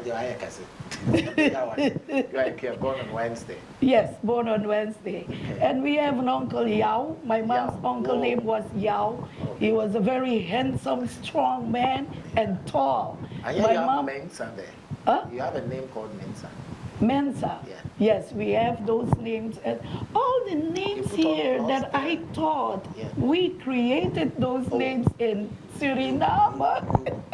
You are born on Wednesday. Yes, born on Wednesday. Okay. And we have an uncle Yao. My mom's uncle name was Yao. He was a very handsome, strong man and tall. And my mom, Mensa there. Huh? You have a name called Mensa. Mensa. Yeah. Yes, we have those names. And all the names here that I taught, we created those names in Suriname.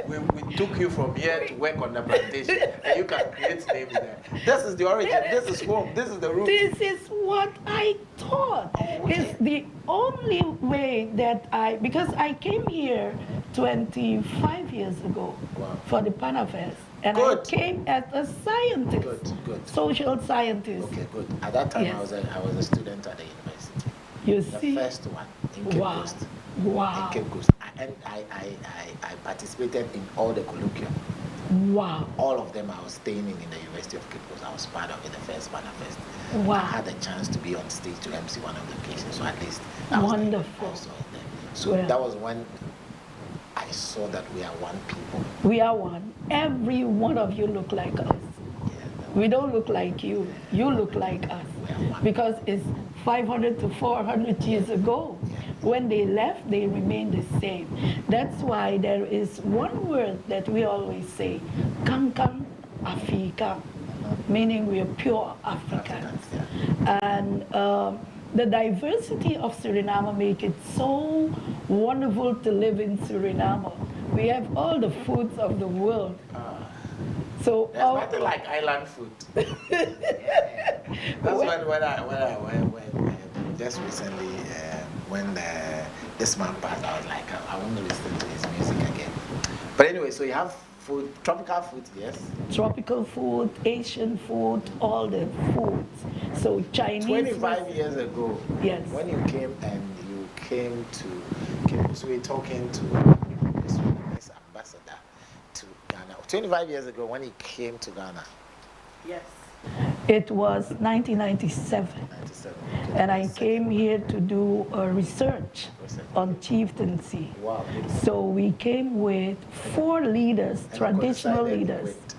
We took you from here to work on the plantation, and you can create names there. This is the origin, this is home, this is the root. This is what I taught. It's the only way that because I came here 25 years ago for the Panafest. And I came as a scientist, social scientist. Okay, good. At that time, I was a student at the university. You see? The first one in Cape Coast. Wow. In Cape Coast. And I participated in all the colloquium. Wow. All of them I was staying in the University of Cape Coast. I was part of it, the first Panafest. Wow. I had a chance to be on stage to MC one of the occasions, so at least I was wonderful. there. So that was when I saw that we are one people. We are one. Every one of you look like us. We don't look like you. You look like us. Because it's 500 to 400 years ago. When they left, they remained the same. That's why there is one word that we always say, Kankang Afrika, meaning we are pure Africans. And the diversity of Suriname makes it so wonderful to live in Suriname. We have all the foods of the world. So there's nothing like island food. That's when I just recently when this man passed, I was like, I want to listen to his music again. But anyway, so you have food, tropical food, yes? Tropical food, Asian food, all the foods. So Chinese. 25 years ago, yes, when you came to, so we're talking to the Surinamese ambassador to Ghana. 25 years ago, when he came to Ghana. Yes. It was 1997. And I came here to do a research on chieftaincy. Wow. So we came with 4 leaders, traditional leaders. With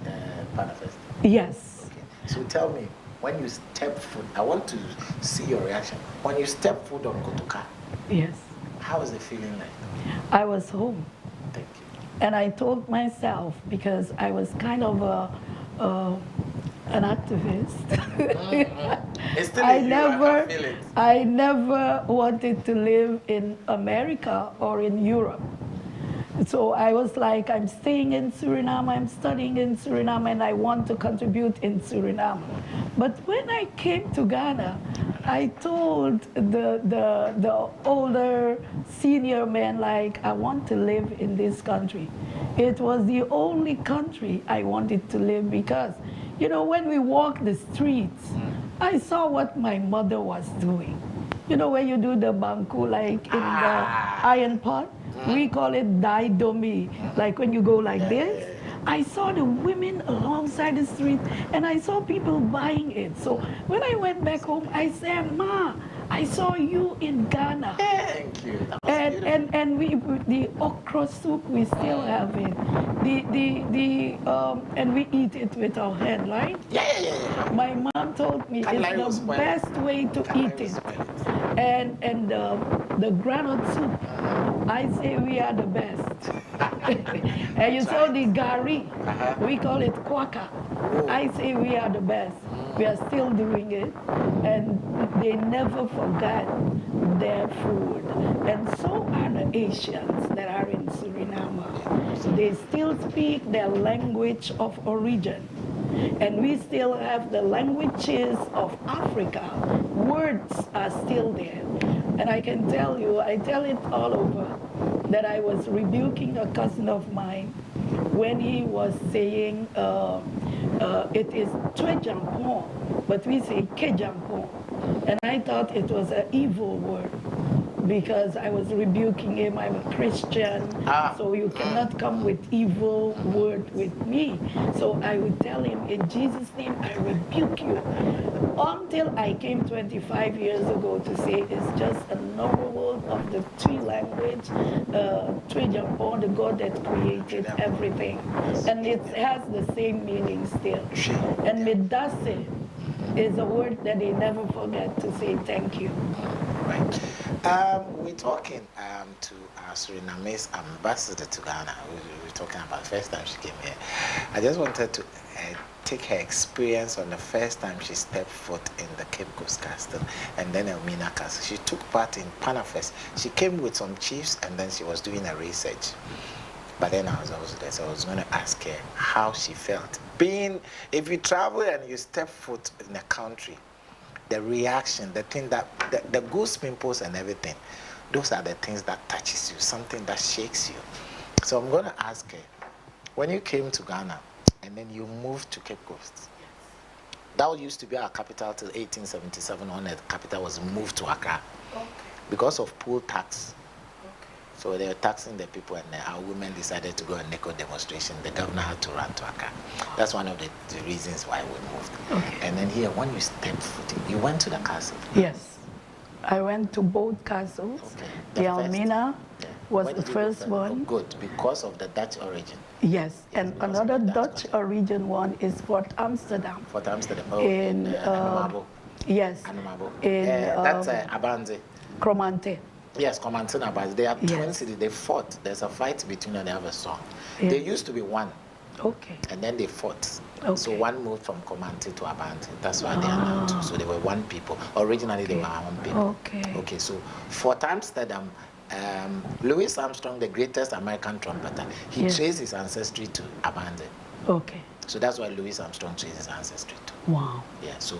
Panafest. Yes. Okay. So tell me, when you step foot, I want to see your reaction. When you step foot on Kotoka, yes, how was the feeling like? I was home. Thank you. And I told myself, because I was kind of an activist. I never wanted to live in America or in Europe. So I was like, I'm staying in Suriname, I'm studying in Suriname, and I want to contribute in Suriname. But when I came to Ghana, I told the older senior men, like, I want to live in this country. It was the only country I wanted to live because, you know, when we walk the streets, I saw what my mother was doing. You know, when you do the banku, like in the iron pot, we call it daidomi, like when you go like this. I saw the women alongside the street, and I saw people buying it. So when I went back home, I said, Ma, I saw you in Ghana. Thank you. And we, the okra soup, we still have it. And we eat it with our hand, right? Yeah. My mom told me it's the best way to eat it. And the granite soup, I say we are the best. And you saw the gari, we call it kwaka. I say we are the best. We are still doing it, and they never forgot their food. And so are the Asians that are in Suriname. They still speak their language of origin. And we still have the languages of Africa. Words are still there. And I can tell you, I tell it all over, that I was rebuking a cousin of mine when he was saying it is Twejampon, but we say Kejampon. And I thought it was an evil word. because I was rebuking him. I'm a Christian, so you cannot come with evil word with me. So I would tell him, in Jesus' name, I rebuke you. Until I came 25 years ago to say it's just a normal word of the Twi language, Twi-Jampon, the God that created everything. And it has the same meaning still. And Medase is a word that they never forget to say thank you. Right. We're talking to our Surinamese ambassador to Ghana. We were talking about the first time she came here. I just wanted to take her experience on the first time she stepped foot in the Cape Coast Castle and then Elmina Castle. She took part in Panafest. She came with some chiefs and then she was doing a research. But then I was also there, so I was going to ask her how she felt. If you travel and you step foot in a country, the reaction, the thing that, the goose pimples and everything, those are the things that touches you, something that shakes you. So I'm going to ask her, when you came to Ghana and then you moved to Cape Coast, that used to be our capital till 1877 when the capital was moved to Accra because of poll tax. So they were taxing the people, and our women decided to go on NECO demonstration. The governor had to run to Accra. That's one of the reasons why we moved. And then here, when you stepped foot in, you went to the castle? Yes. I went to both castles. The Elmina was the first one. Oh, good, because of the Dutch origin. Yes, and another Dutch origin one is Fort Amsterdam. Fort Amsterdam, in Anamabo. Yes. Anamabo. In that's Abanze. Cromante. Yes, Cromante and Abanze. They are twin cities. They fought. There's a fight between them. They have a song. They used to be one. And then they fought. So one moved from Cromante to Abanze. That's why they are now two. So they were one people. Originally they were one people. Okay, so Fort Amsterdam, Louis Armstrong, the greatest American trumpeter, he traced his ancestry to Abanze. So that's why Louis Armstrong traced his ancestry to. Wow. Yeah, so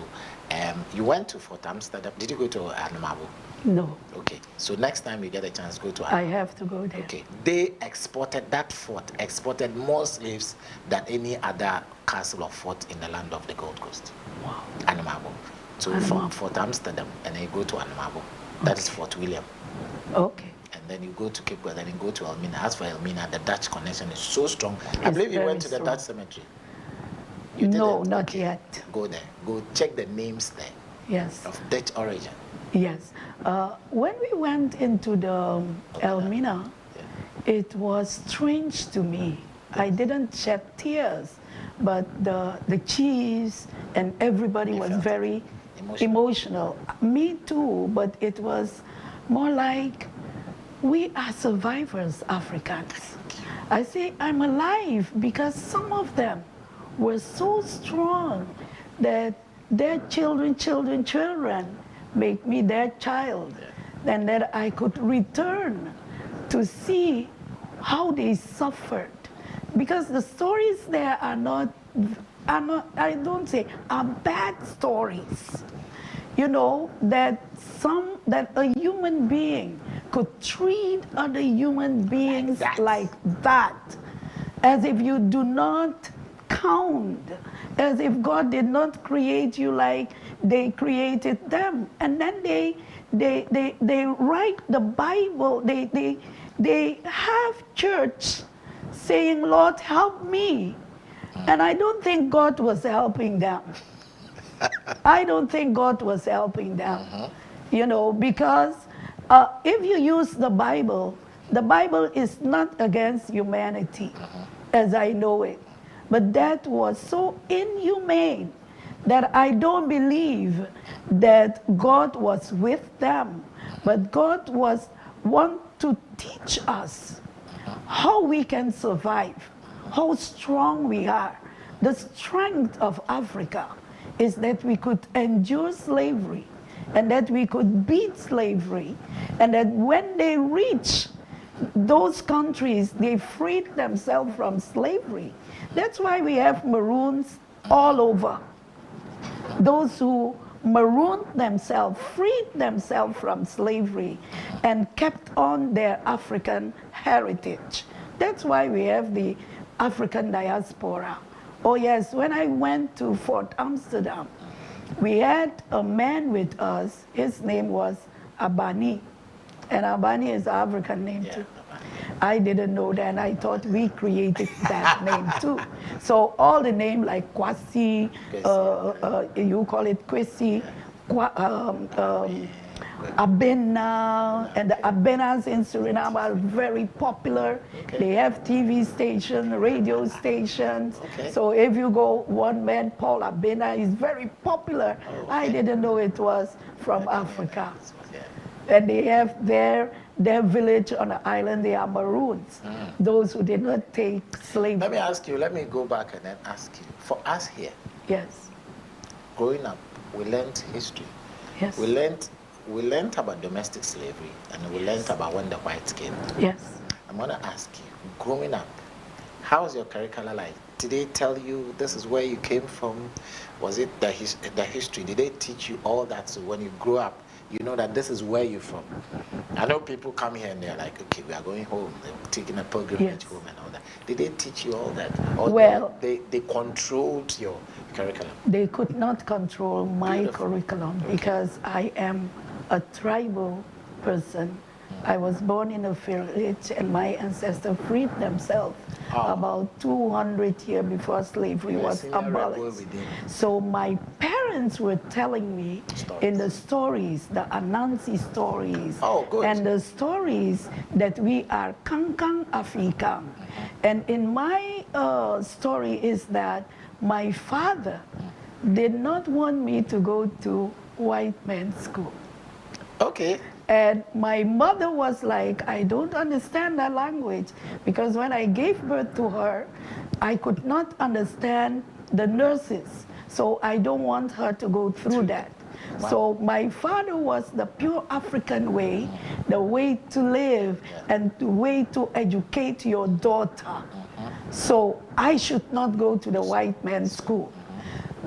you went to Fort Amsterdam. Did you go to Anamabo? No. Okay, so next time you get a chance, go to Anamabo. I have to go there. Okay, they exported, that fort exported more slaves than any other castle or fort in the land of the Gold Coast. Wow. Anamabo. So from Fort Amsterdam, and then you go to Anamabo. That is Fort William. And then you go to Cape Coast, and then you go to Elmina. As for Elmina, the Dutch connection is so strong. I believe you went to the Dutch cemetery. No, not yet. Go there. Go check the names there. Yes. Of Dutch origin. Yes. When we went into the Elmina, it was strange to me. I didn't shed tears, but the chiefs and everybody was very emotional. Me too, but it was more like, we are survivors, Africans. I say I'm alive because some of them were so strong that their children make me their child, and that I could return to see how they suffered. Because the stories there are not, I don't say, are bad stories. You know, that a human being could treat other human beings like that, as if you do not count, as if God did not create you like they created them. And then they write the Bible, they have church saying, Lord, help me. And I don't think God was helping them. I don't think God was helping them, you know, because if you use the Bible is not against humanity, as I know it. But that was so inhumane that I don't believe that God was with them. But God want to teach us how we can survive, how strong we are. The strength of Africa is that we could endure slavery, and that we could beat slavery, and that when they reach those countries, they freed themselves from slavery. That's why we have maroons all over. Those who marooned themselves, freed themselves from slavery, and kept on their African heritage. That's why we have the African diaspora. Oh yes, when I went to Fort Amsterdam, we had a man with us. His name was Abani. And Albania is an African name too. Albania. I didn't know that, and I thought we created that name too. So all the name like Kwasi, you call it Kwesi, Abena, and the Abenas in Suriname are very popular. Okay. They have TV stations, radio stations. Okay. So if you go, one man, Paul Abena, is very popular. Oh, okay. I didn't know it was from Africa. Yeah. And they have their village on the island, they are maroons, those who did not take slavery. Let me ask you, let me go back and then ask you. For us here, Yes. growing up, we learned history. Yes. We learned about domestic slavery, and we learned about when the whites came. Yes. I'm going to ask you, growing up, how's your curriculum like? Did they tell you this is where you came from? Was it the history? Did they teach you all that so when you grow up, you know that this is where you're from? I know people come here and they're like, okay, we are going home. They're taking a pilgrimage home and all that. Did they teach you all that? Or well, they controlled your curriculum? They could not control my Beautiful. curriculum because I am a tribal person. I was born in a village and my ancestors freed themselves about 200 years before slavery was abolished. So my parents were telling me in the stories, the Anansi stories, and the stories that we are Kankang Afrikaan. And in my story is that my father did not want me to go to white man's school. Okay. And my mother was like, I don't understand that language, because when I gave birth to her, I could not understand the nurses. So I don't want her to go through that. Wow. So my father was the pure African way, the way to live and the way to educate your daughter. So I should not go to the white man's school.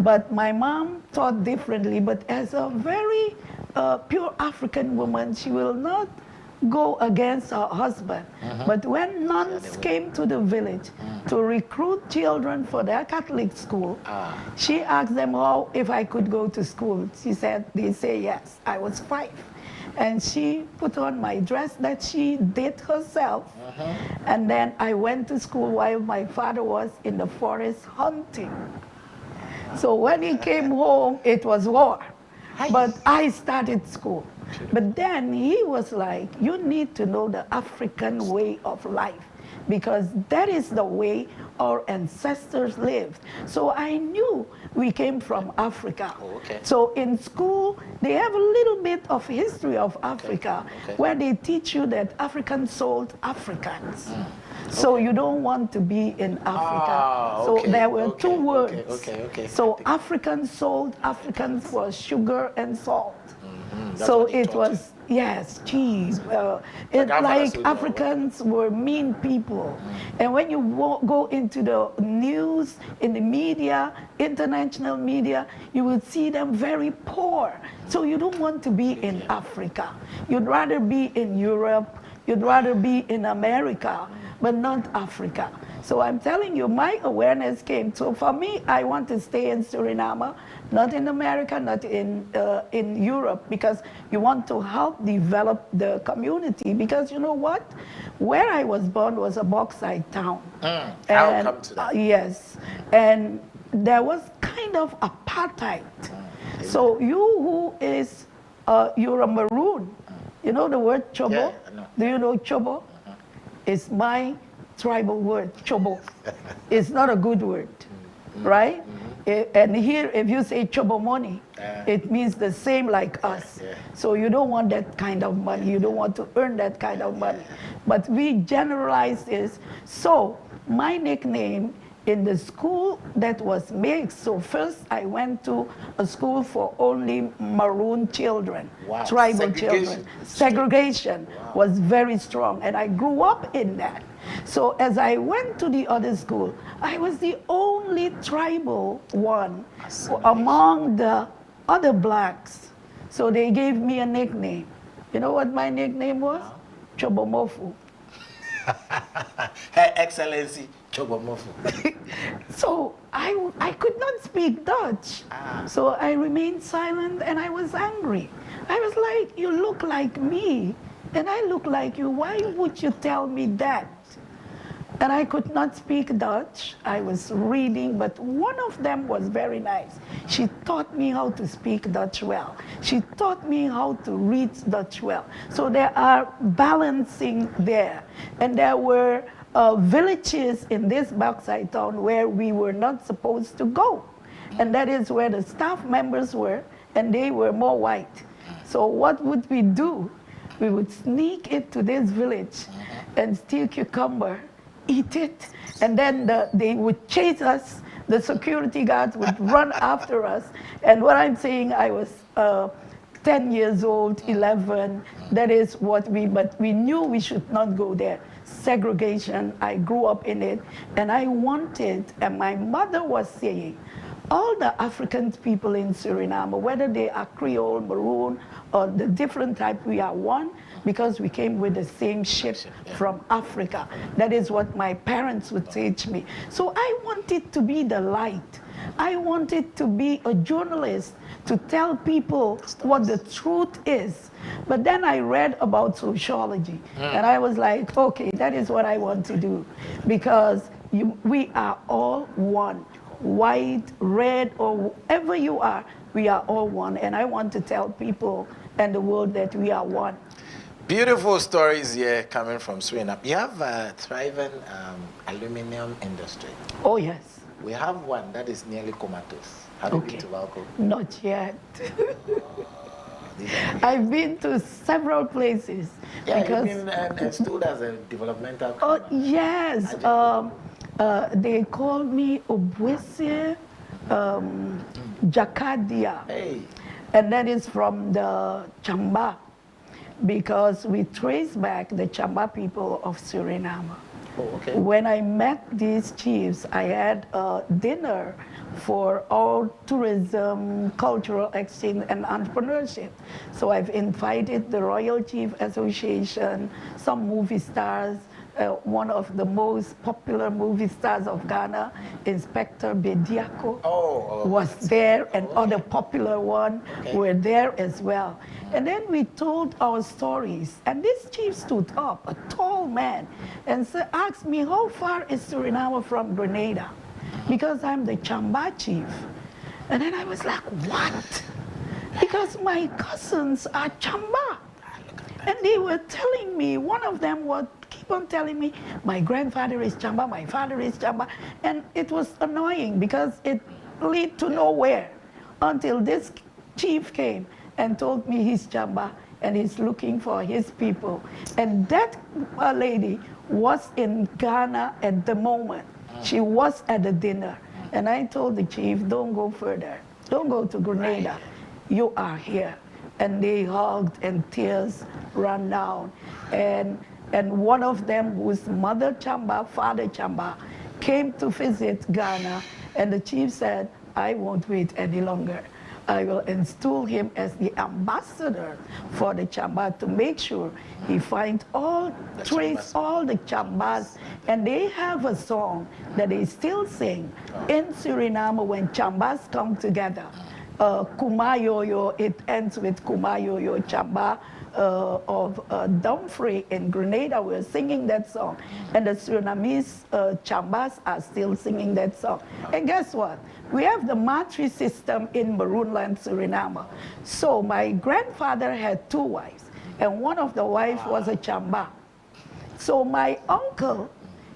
But my mom thought differently, but as a very pure African woman, she will not go against her husband. But when nuns came to the village to recruit children for their Catholic school, she asked them all if I could go to school. She said, they say yes. I was 5. And she put on my dress that she did herself. And then I went to school while my father was in the forest hunting. So when he came home, it was war. But I started school. But then he was like, you need to know the African way of life, because that is the way our ancestors lived. So I knew we came from Africa. So in school, they have a little bit of history of Africa, where they teach you that Africans sold Africans. So you don't want to be in Africa. So there were 2 words. So Africans sold Africans for sugar and salt. So it was, yes, cheese. It's like Africans were mean people. And when you go into the news, in the media, international media, you will see them very poor. So you don't want to be in Africa. You'd rather be in Europe, you'd rather be in America, but not Africa. So I'm telling you, my awareness came. So for me, I want to stay in Suriname, not in America, not in Europe, because you want to help develop the community. Because you know what? Where I was born was a bauxite town. I'll come to that. Yes. And there was kind of apartheid. So you who is, you're a maroon. You know the word chobo? Yeah, I know. Do you know chobo? It's my tribal word, chobo. It's not a good word, right? And here, if you say chobo money, it means the same like us. So you don't want that kind of money. You don't want to earn that kind of money. But we generalize this. So my nickname in the school that was mixed. So first I went to a school for only maroon children, tribal children. Segregation was very strong, and I grew up in that. So as I went to the other school, I was the only tribal one among the other blacks. So they gave me a nickname. You know what my nickname was? Chobomofu. Her Excellency, Chobomofu. So I could not speak Dutch. So I remained silent and I was angry. I was like, you look like me. And I look like you. Why would you tell me that? And I could not speak Dutch. I was reading, but one of them was very nice. She taught me how to speak Dutch well. She taught me how to read Dutch well. So there are balancing there. And there were villages in this bauxite town where we were not supposed to go. And that is where the staff members were, and they were more white. So what would we do? We would sneak into this village and steal cucumber, eat it, and then they would chase us. The security guards would run after us. And what I'm saying, I was 10 years old, 11. That is what but we knew we should not go there. Segregation, I grew up in it, and I wanted, and my mother was saying, all the African people in Suriname, whether they are Creole, Maroon, or the different type, we are one because we came with the same ship from Africa. That is what my parents would teach me. So I wanted to be the light. I wanted to be a journalist to tell people what the truth is. But then I read about sociology, and I was like, okay, that is what I want to do, because we are all one. White, red, or whoever you are, we are all one. And I want to tell people and the world that we are one. Beautiful stories here coming from Suriname. You have a thriving aluminum industry. Oh, yes. We have one that is nearly comatose. Have you been to Valco? Not yet. I've been to several places. Yeah, because you've been installed as a developmental company. Oh, yes. They call me Obwese Jakadia. Hey. And that is from the Chamba, because we trace back the Chamba people of Suriname. Oh, okay. When I met these chiefs, I had a dinner for all tourism, cultural exchange, and entrepreneurship. So I've invited the Royal Chief Association, some movie stars, one of the most popular movie stars of Ghana, Inspector Bediako, was there, and other popular ones were there as well. And then we told our stories, and this chief stood up, a tall man, and asked me, how far is Suriname from Grenada? Because I'm the Chamba chief. And then I was like, what? Because my cousins are Chamba. And they were telling me, one of them would keep on telling me, my grandfather is Chamba, my father is Chamba. And it was annoying because it led to nowhere until this chief came and told me he's Chamba and he's looking for his people. And that lady was in Ghana at the moment. She was at the dinner. And I told the chief, don't go further. Don't go to Grenada. You are here. And they hugged and tears ran down. And one of them, whose mother Chamba, father Chamba, came to visit Ghana. And the chief said, I won't wait any longer. I will install him as the ambassador for the Chamba to make sure he finds trace all the Chambas. And they have a song that they still sing in Suriname when Chambas come together. Kumayoyo, it ends with Kumayoyo Chamba of Dumfries in Grenada. We're singing that song. And the Surinamese Chambas are still singing that song. And guess what? We have the matri system in Maroonland, Suriname. So my grandfather had 2 wives, and one of the wives was a Chamba. So my uncle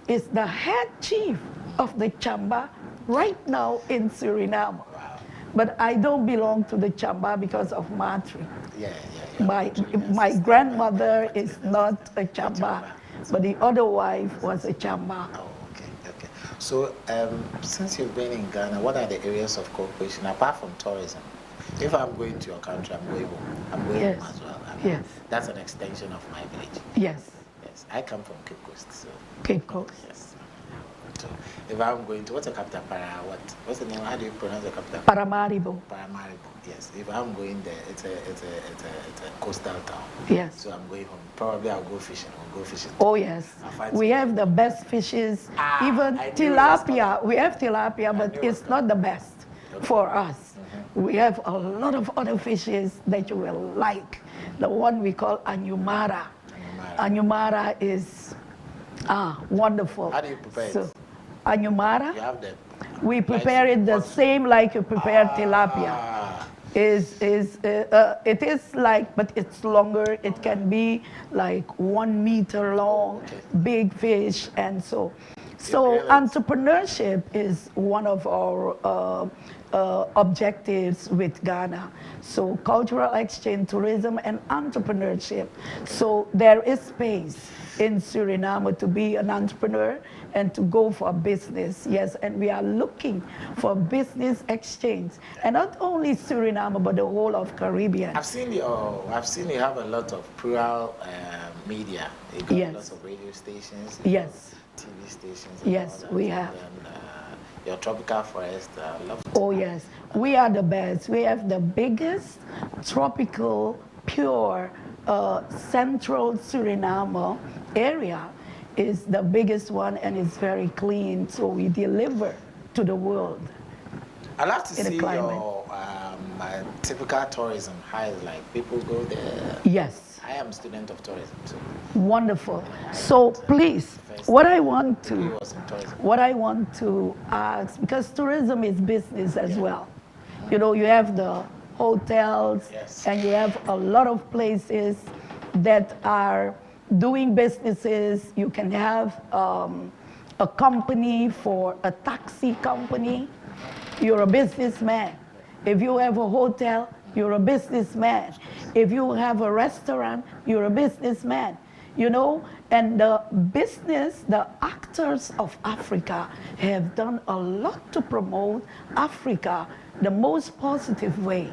is the head chief of the Chamba right now in Suriname. But I don't belong to the Chamba because of matri. My grandmother is not a Chamba, but the other wife was a Chamba. Okay. So since you've been in Ghana, what are the areas of cooperation apart from tourism? If I'm going to your country, I'm going home. I'm going home as well. Yes. That's an extension of my village. Yes. I come from Cape Coast. So. Cape Coast. Yes. So if I'm going to, what's the capital? What's the name? How do you pronounce the capital? Paramaribo. Paramaribo. Yes. If I'm going there, it's a coastal town. Yes. So I'm going home. Probably I'll go fishing. Oh yes. We have the best fishes. Even tilapia. We have tilapia, but it's not the best for us. We have a lot of other fishes that you will like. The one we call anyumara. Anyumara is wonderful. How do you prepare it? Anyumara, You have the we prepare it the same like you prepare tilapia. It is like, but it's longer. It can be like 1 meter long, big fish, and so. So entrepreneurship is one of our objectives with Ghana. So cultural exchange, tourism, and entrepreneurship. So there is space in Suriname to be an entrepreneur and to go for business, yes, and we are looking for business exchange, and not only Suriname but the whole of Caribbean. I've seen you have a lot of plural media. You got lots of radio stations. Yes. TV stations. Yes, we have. And, your tropical forest, love it. Oh yes, we are the best. We have the biggest tropical pure central Suriname area. Is the biggest one, and it's very clean, so we deliver to the world. I'd love to see your typical tourism. How is like people go there? Yes. I am a student of tourism too. Wonderful. So please, what I want to ask, because tourism is business as well. You know, you have the hotels, and you have a lot of places that are doing businesses. You can have a company for a taxi company. You're a businessman. If you have a hotel, you're a businessman. If you have a restaurant, you're a businessman. You know, and the business, the actors of Africa have done a lot to promote Africa the most positive way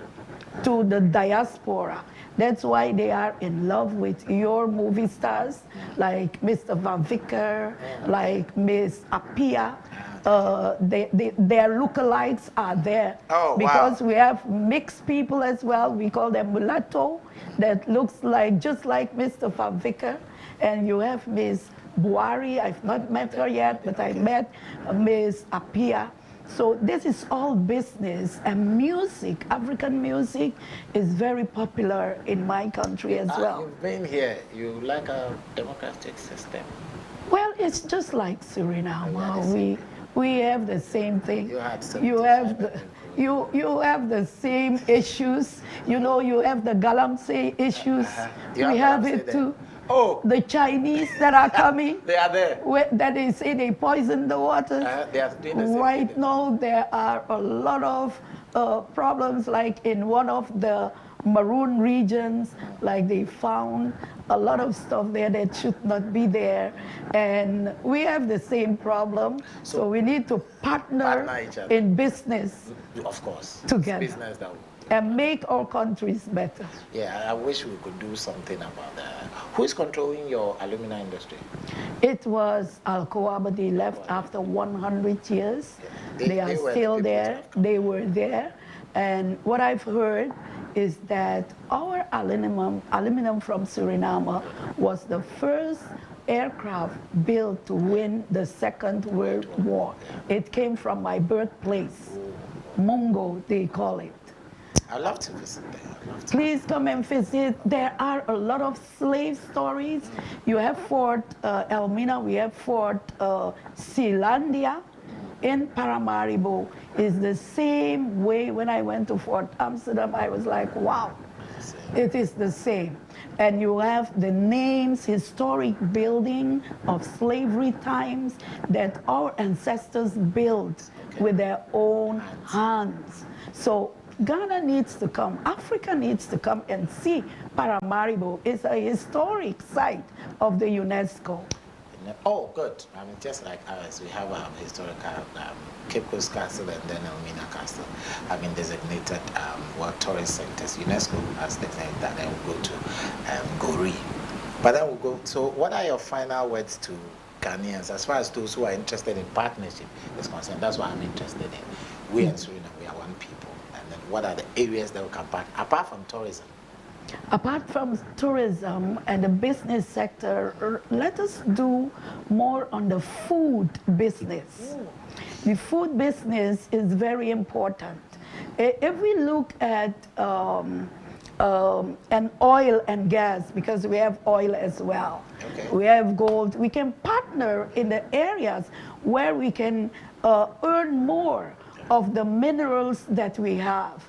to the diaspora. That's why they are in love with your movie stars, like Mr. Van Vicker, like Miss Apia. Their lookalikes are there. Because we have mixed people as well. We call them mulatto, that looks like just like Mr. Van Vicker. And you have Miss Buari. I've not met her yet, but I met Miss Apia. So this is all business, and music, African music, is very popular in my country as well. You've been here. You like a democratic system? Well, it's just like Suriname. We have the same thing. You have the same issues. You know, you have the Galamsey issues. We have it too. Oh, the Chinese that are coming. They are there. That they say they poison the waters. They are doing the same right thing. now, there are a lot of problems, like in one of the maroon regions, like they found a lot of stuff there that should not be there. And we have the same problem. So we need to partner in business. Of course. Together. It's business that and make our countries better. Yeah, I wish we could do something about that. Who is controlling your alumina industry? It was Alcoa, but they left after 100 years. Yeah. They are still there. They were there. And what I've heard is that our aluminum from Suriname was the first aircraft built to win the Second World War. It came from my birthplace, Mungo, they call it. I'd love to visit there. Please come and visit. There are a lot of slave stories. You have Fort Elmina, we have Fort Sealandia in Paramaribo. It's the same way. When I went to Fort Amsterdam, I was like, wow, it is the same. And you have the names, historic building of slavery times that our ancestors built with their own hands. So Ghana needs to come, Africa needs to come and see Paramaribo. It's a historic site of the UNESCO. Oh, good. I mean, just like ours, we have a historical Cape Coast Castle and then Elmina Castle have been designated World Tourist Centers. UNESCO has designated that. Then we'll go to Gori. But then we'll go, so what are your final words to Ghanaians as far as those who are interested in partnership is concerned? That's what I'm interested in. We in Suriname, we are one people. What are the areas that we can partner, apart from tourism? Apart from tourism and the business sector, let us do more on the food business. The food business is very important. If we look at and oil and gas, because we have oil as well. Okay. We have gold. We can partner in the areas where we can earn more of the minerals that we have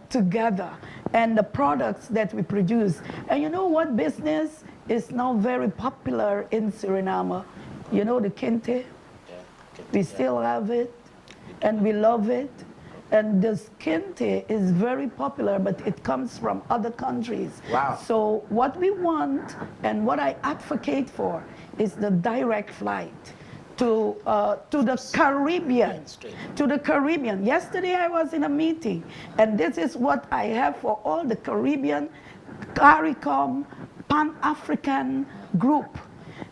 together and the products that we produce. And you know what business is now very popular in Suriname? You know the kente? We still have it, and we love it. And the kente is very popular, but it comes from other countries. Wow. So what we want and what I advocate for is the direct flight to the Caribbean. To the Caribbean. Yesterday I was in a meeting, and this is what I have for all the Caribbean, CARICOM, Pan-African group.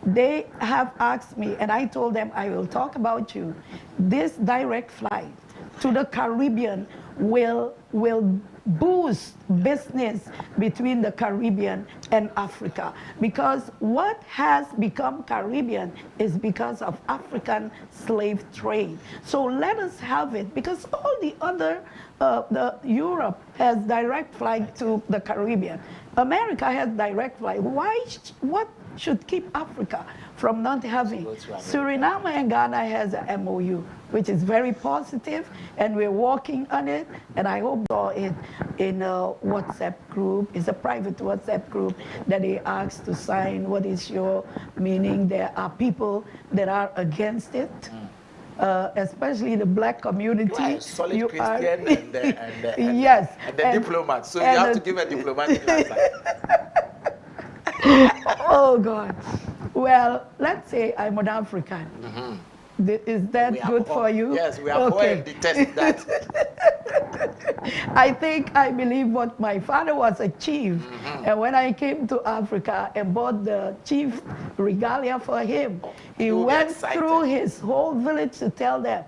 They have asked me, and I told them I will talk about you. This direct flight to the Caribbean will boost business between the Caribbean and Africa. Because what has become Caribbean is because of African slave trade. So let us have it, because all the other, Europe has direct flight to the Caribbean. America has direct flight. What should keep Africa from not having? Suriname and Ghana has a MOU, which is very positive, and we're working on it, and I hope it in a WhatsApp group. It's a private WhatsApp group that they asked to sign. What is your meaning? There are people that are against it. Especially the black community. Right, solid Christian and yes, and the diplomat. So you have to give a diplomatic answer. Oh God. Well, let's say I'm an African. Is that good for you? Yes, we are going to test that. I believe what my father was a chief. And when I came to Africa and bought the chief regalia for him, he went through his whole village to tell them,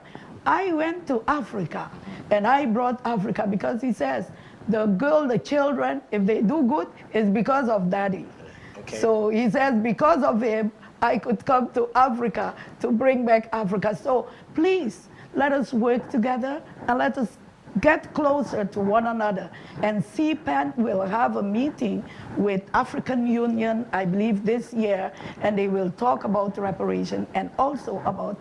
I went to Africa and I brought Africa, because he says, the girl, the children, if they do good, it's because of daddy. Okay. So he says, because of him, I could come to Africa to bring back Africa. So please, let us work together and let us get closer to one another. And CPAN will have a meeting with African Union, I believe this year, and they will talk about reparation and also about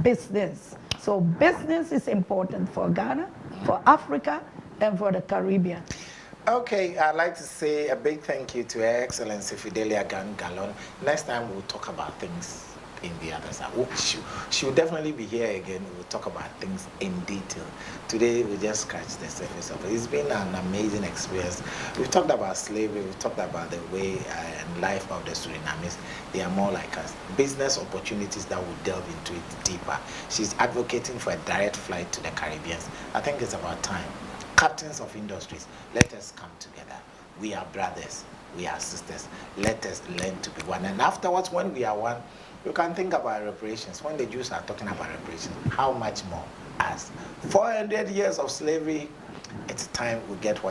business. So business is important for Ghana, for Africa, and for the Caribbean. Okay, I'd like to say a big thank you to Her Excellency Fidelia Graand-Galon. Next time we'll talk about things in the other side. She will definitely be here again. We'll talk about things in detail. Today we just scratched the surface of it. It's been an amazing experience. We've talked about slavery. We've talked about the way and life of the Surinamese. They are more like us. Business opportunities that will delve into it deeper. She's advocating for a direct flight to the Caribbean. I think it's about time. Captains of industries, let us come together. We are brothers, we are sisters. Let us learn to be one. And afterwards, when we are one, you can think about reparations. When the Jews are talking about reparations, how much more us? 400 years of slavery, it's time we get what